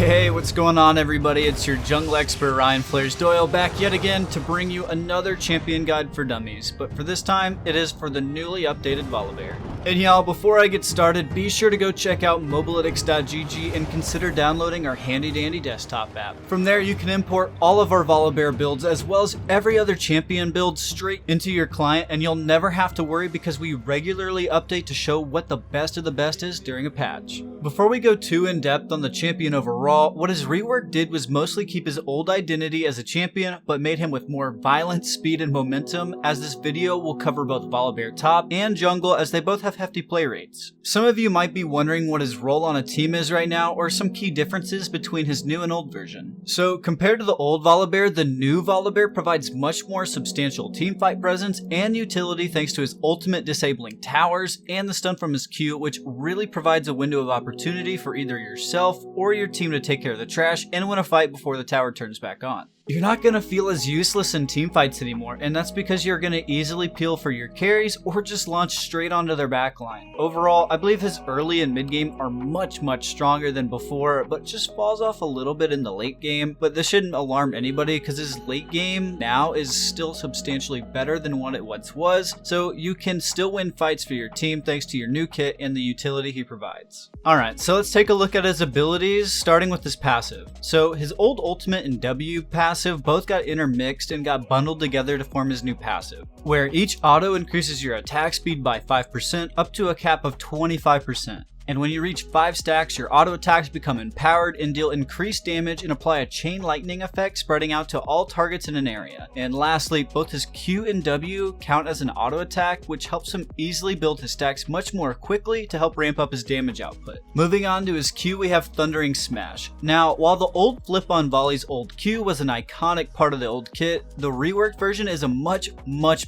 Hey, what's going on everybody? It's your jungle expert Ryan Flares Doyle back yet again to bring you another champion guide for dummies, but for this time it is for the newly updated Volibear. And y'all, before I get started, be sure to go check out Mobalytics.gg and consider downloading our handy dandy desktop app. From there you can import all of our Volibear builds as well as every other champion build straight into your client, and you'll never have to worry because we regularly update to show what the best of the best is during a patch. Before we go too in depth on the champion overall, what his rework did was mostly keep his old identity as a champion, but made him with more violence, speed, and momentum, as this video will cover both Volibear top and jungle as they both have hefty play rates. Some of you might be wondering what his role on a team is right now, or some key differences between his new and old version. So compared to the old Volibear, the new Volibear provides much more substantial teamfight presence and utility thanks to his ultimate disabling towers and the stun from his Q, which really provides a window of opportunity for either yourself or your team to take care of the trash and win a fight before the tower turns back on. You're not going to feel as useless in teamfights anymore, and that's because you're going to easily peel for your carries or just launch straight onto their backline. Overall, I believe his early and mid game are much stronger than before, but just falls off a little bit in the late game. But this shouldn't alarm anybody because his late game now is still substantially better than what it once was, so you can still win fights for your team thanks to your new kit and the utility he provides. Alright, so let's take a look at his abilities, starting with his passive. So his old ultimate and W passive both got intermixed and got bundled together to form his new passive, where each auto increases your attack speed by 5% up to a cap of 25%. And when you reach 5 stacks, your auto attacks become empowered and deal increased damage and apply a chain lightning effect spreading out to all targets in an area. And lastly, both his Q and W count as an auto attack, which helps him easily build his stacks much more quickly to help ramp up his damage output. Moving on to his Q, we have Thundering Smash. Now, while the old flip on Volley's old Q was an iconic part of the old kit, the reworked version is a much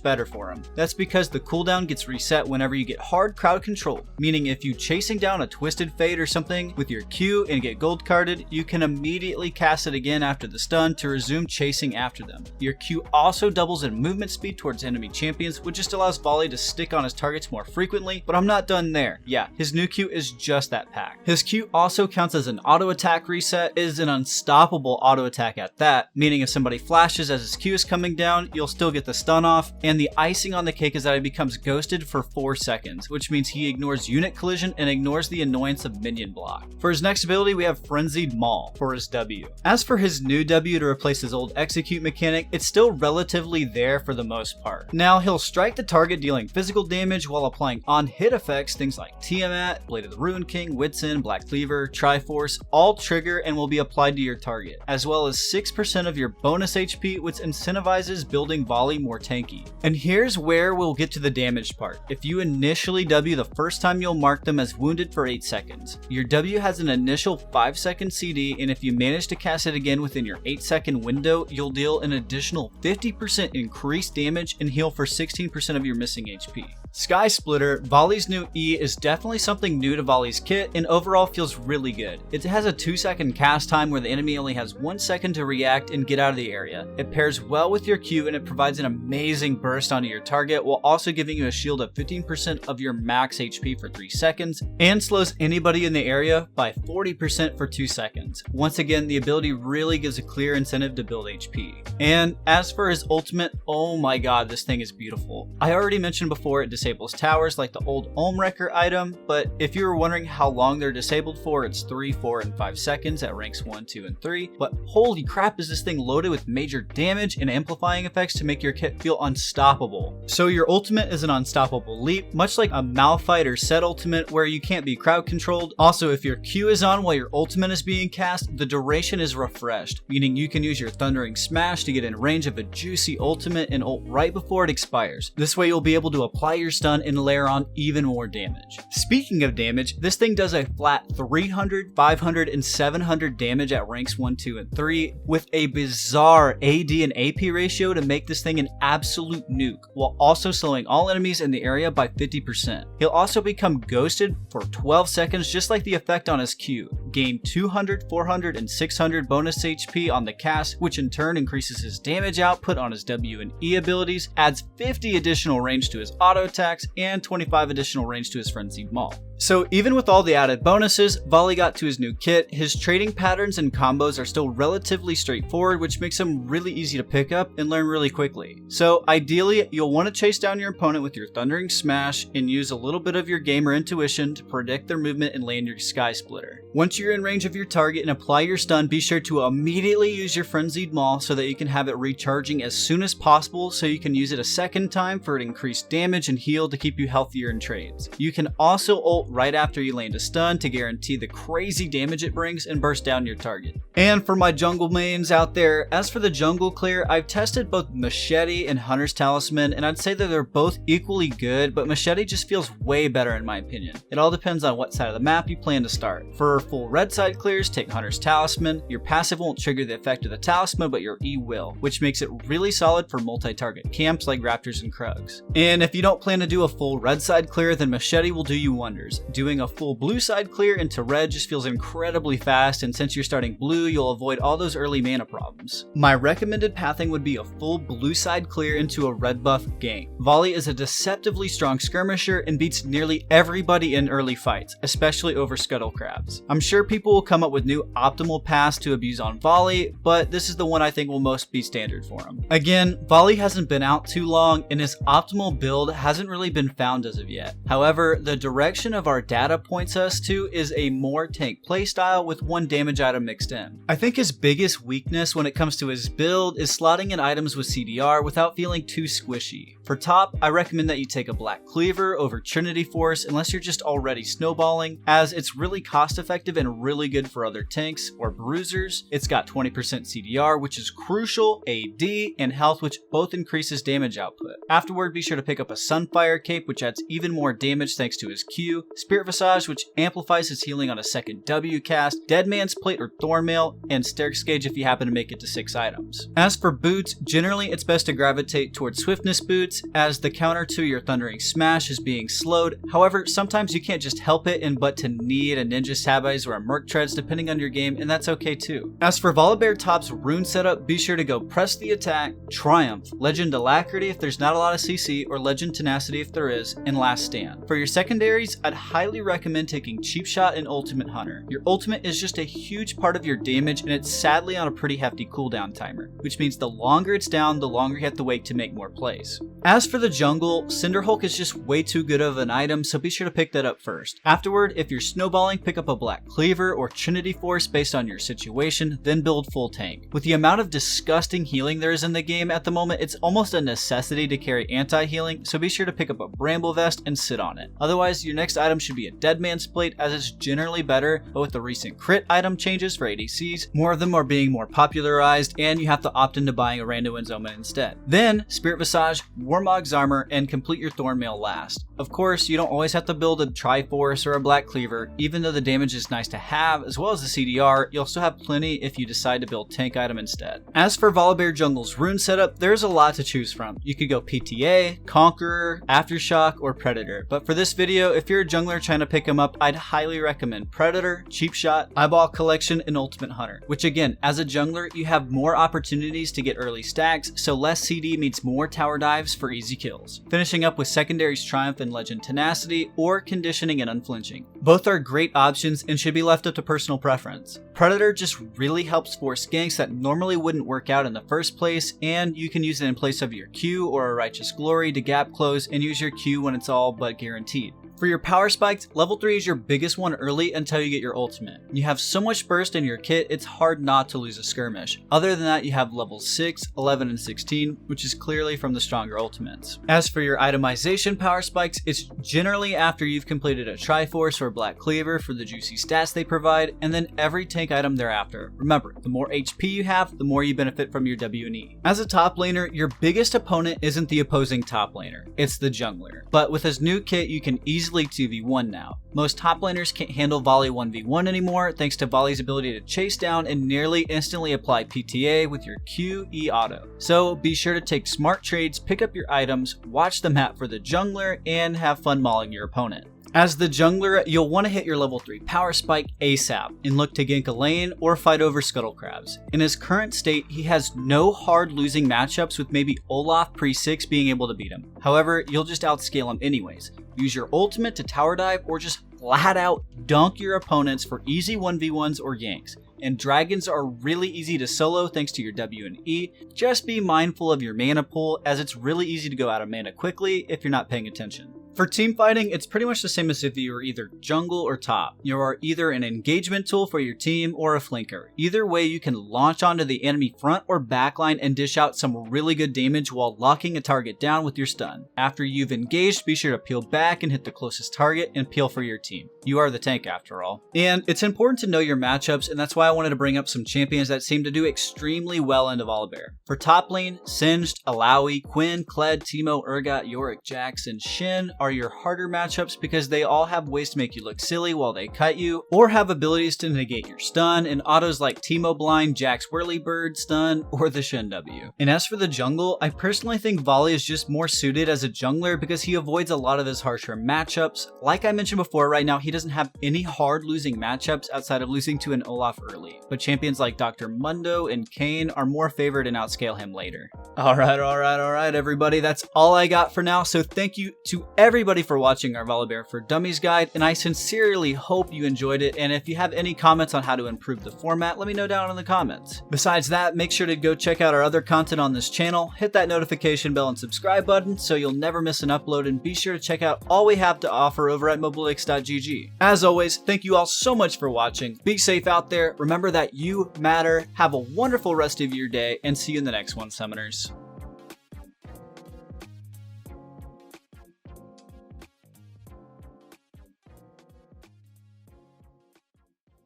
better for him. That's because the cooldown gets reset whenever you get hard crowd control, meaning if you chasing down a twisted fade or something with your Q and get gold carded, you can immediately cast it again after the stun to resume chasing after them. Your Q also doubles in movement speed towards enemy champions, which just allows Volley to stick on his targets more frequently, but I'm not done there. Yeah, his new Q is just that pack. His Q also counts as an auto attack reset. It is an unstoppable auto attack at that, meaning if somebody flashes as his Q is coming down, you'll still get the stun off, and the icing on the cake is that he becomes ghosted for 4 seconds, which means he ignores unit collision and ignores the annoyance of minion block. For his next ability, we have Frenzied Maul for his W. As for his new W to replace his old execute mechanic, it's still relatively there for the most part. Now, he'll strike the target dealing physical damage while applying on-hit effects, things like Tiamat, Blade of the Ruined King, Whitsun, Black Cleaver, Triforce, all trigger and will be applied to your target, as well as 6% of your bonus HP, which incentivizes building Volley more tanky. And here's where we'll get to the damage part. If you initially W the first time, you'll mark them as wounded for 8 seconds. Your W has an initial 5-second CD, and if you manage to cast it again within your 8-second window, you'll deal an additional 50% increased damage and heal for 16% of your missing HP. Sky Splitter, Volley's new E, is definitely something new to Volley's kit and overall feels really good. It has a 2-second cast time where the enemy only has 1 second to react and get out of the area. It pairs well with your Q and it provides an amazing burst onto your target while also giving you a shield of 15% of your max HP for 3 seconds and slows anybody in the area by 40% for 2 seconds. Once again, the ability really gives a clear incentive to build HP. And as for his ultimate, oh my god, this thing is beautiful. I already mentioned before it disables towers like the old Wrecker item, but if you were wondering how long they're disabled for, it's 3, 4, and 5 seconds at ranks 1, 2, and 3. But holy crap, is this thing loaded with major damage and amplifying effects to make your kit feel unstoppable. So your ultimate is an unstoppable leap, much like a Malphite or Set ultimate where you can't be crowd controlled. Also, if your Q is on while your ultimate is being cast, the duration is refreshed, meaning you can use your Thundering Smash to get in range of a juicy ultimate and ult right before it expires. This way you'll be able to apply your stun and layer on even more damage. Speaking of damage, this thing does a flat 300, 500, and 700 damage at ranks 1, 2, and 3 with a bizarre AD and AP ratio to make this thing an absolute nuke, while also slowing all enemies in the area by 50%. He'll also become ghosted for 12 seconds just like the effect on his Q, gain 200, 400, and 600 bonus HP on the cast, which in turn increases his damage output on his W and E abilities, adds 50 additional range to his auto attacks, and 25 additional range to his Frenzied Maul. So even with all the added bonuses Volley got to his new kit, his trading patterns and combos are still relatively straightforward, which makes him really easy to pick up and learn really quickly. So ideally, you'll want to chase down your opponent with your Thundering Smash and use a little bit of your gamer intuition to predict their movement and land your Sky Splitter. Once you're in range of your target and apply your stun, be sure to immediately use your Frenzied Maul so that you can have it recharging as soon as possible, so you can use it a second time for an increased damage and heal to keep you healthier in trades. You can also ult right after you land a stun to guarantee the crazy damage it brings and burst down your target. And for my jungle mains out there, as for the jungle clear, I've tested both Machete and Hunter's Talisman, and I'd say that they're both equally good, but Machete just feels way better in my opinion. It all depends on what side of the map you plan to start. For full red side clears, take Hunter's Talisman. Your passive won't trigger the effect of the talisman, but your E will, which makes it really solid for multi-target camps like Raptors and Krugs. And if you don't plan to do a full red side clear, then Machete will do you wonders. Doing a full blue side clear into red just feels incredibly fast, and since you're starting blue, you'll avoid all those early mana problems. My recommended pathing would be a full blue side clear into a red buff gank. Volley is a deceptively strong skirmisher and beats nearly everybody in early fights, especially over Scuttle Crabs. I'm sure people will come up with new optimal paths to abuse on Volley, but this is the one I think will most be standard for him. Again, Volley hasn't been out too long, and his optimal build hasn't really been found as of yet. However, the direction of our data points us to is a more tank playstyle with one damage item mixed in. I think his biggest weakness when it comes to his build is slotting in items with CDR without feeling too squishy. For top, I recommend that you take a Black Cleaver over Trinity Force unless you're just already snowballing, as it's really cost effective and really good for other tanks or bruisers. It's got 20% CDR, which is crucial, AD, and health, which both increases damage output. Afterward, be sure to pick up a Sunfire Cape, which adds even more damage thanks to his Q, Spirit Visage, which amplifies his healing on a second W cast, Deadman's Plate or Thornmail, and Sterk's Gauge if you happen to make it to 6 items. As for boots, generally it's best to gravitate towards Swiftness boots, as the counter to your Thundering Smash is being slowed. However, sometimes you can't just help it and but to need a Ninja Sabais or a Merc Treads depending on your game, and that's okay too. As for Volibear Top's Rune Setup, be sure to go Press the Attack, Triumph, Legend Alacrity if there's not a lot of CC, or Legend Tenacity if there is, and Last Stand. For your secondaries, I'd highly recommend taking Cheap Shot and Ultimate Hunter. Your ultimate is just a huge part of your damage, and it's sadly on a pretty hefty cooldown timer, which means the longer it's down, the longer you have to wait to make more plays. As for the jungle, Cinderhulk is just way too good of an item, so be sure to pick that up first. Afterward, if you're snowballing, pick up a Black Cleaver or Trinity Force based on your situation, then build full tank. With the amount of disgusting healing there is in the game at the moment, it's almost a necessity to carry anti-healing, so be sure to pick up a Bramble Vest and sit on it. Otherwise, your next item should be a Deadman's Plate, as it's generally better, but with the recent crit item changes for ADCs, more of them are being more popularized, and you have to opt into buying a Randuin's Omen instead. Then, Spirit Visage, Warmog's Armor, and complete your Thornmail last. Of course, you don't always have to build a Triforce or a Black Cleaver. Even though the damage is nice to have, as well as the CDR, you'll still have plenty if you decide to build tank item instead. As for Volibear Jungle's Rune Setup, there's a lot to choose from. You could go PTA, Conqueror, Aftershock, or Predator, but for this video, if you're a jungler trying to pick him up, I'd highly recommend Predator, Cheap Shot, Eyeball Collection, and Ultimate Hunter, which again, as a jungler, you have more opportunities to get early stacks, so less CD means more tower dives for easy kills. Finishing up with secondaries Triumph and Legend Tenacity, or Conditioning and Unflinching. Both are great options and should be left up to personal preference. Predator just really helps force ganks that normally wouldn't work out in the first place, and you can use it in place of your Q or a Righteous Glory to gap close and use your Q when it's all but guaranteed. For your power spikes, level 3 is your biggest one early until you get your ultimate. You have so much burst in your kit, it's hard not to lose a skirmish. Other than that, you have levels 6, 11, and 16, which is clearly from the stronger ultimates. As for your itemization power spikes, it's generally after you've completed a Triforce or Black Cleaver for the juicy stats they provide, and then every tank item thereafter. Remember, the more HP you have, the more you benefit from your W&E. As a top laner, your biggest opponent isn't the opposing top laner, it's the jungler. But with his new kit, you can easily 2v1 now. Most top laners can't handle Volley 1v1 anymore thanks to Volley's ability to chase down and nearly instantly apply PTA with your Q, E auto. So be sure to take smart trades, pick up your items, watch the map for the jungler, and have fun mauling your opponent. As the jungler, you'll want to hit your level 3 power spike ASAP and look to gank a lane or fight over Scuttle Crabs. In his current state, he has no hard losing matchups, with maybe Olaf pre-6 being able to beat him. However, you'll just outscale him anyways. use your ultimate to tower dive, or just flat out dunk your opponents for easy 1v1s or ganks. And dragons are really easy to solo thanks to your W and E. Just be mindful of your mana pool, as it's really easy to go out of mana quickly if you're not paying attention. For team fighting, it's pretty much the same as if you were either jungle or top. You are either an engagement tool for your team or a flanker. Either way, you can launch onto the enemy front or backline and dish out some really good damage while locking a target down with your stun. After you've engaged, be sure to peel back and hit the closest target and peel for your team. You are the tank after all. And it's important to know your matchups, and that's why I wanted to bring up some champions that seem to do extremely well into Volibear. For top lane, Singed, Alawi, Quinn, Kled, Teemo, Urgot, Yorick, Jax, and Shin are your harder matchups because they all have ways to make you look silly while they cut you, or have abilities to negate your stun, and autos like Teemo Blind, Jax Whirlybird stun, or the Shin W. And as for the jungle, I personally think Volley is just more suited as a jungler because he avoids a lot of his harsher matchups. Like I mentioned before, right now he doesn't have any hard losing matchups outside of losing to an Olaf early, but champions like Dr. Mundo and Kayn are more favored and outscale him later. Alright everybody, that's all I got for now, so thank you to everybody for watching our Volibear for Dummies guide, and I sincerely hope you enjoyed it, and if you have any comments on how to improve the format, let me know down in the comments. Besides that, make sure to go check out our other content on this channel, hit that notification bell and subscribe button so you'll never miss an upload, and be sure to check out all we have to offer over at Mobalytics.gg. As always, thank you all so much for watching, be safe out there, remember that you matter, have a wonderful rest of your day, and see you in the next one, Summoners.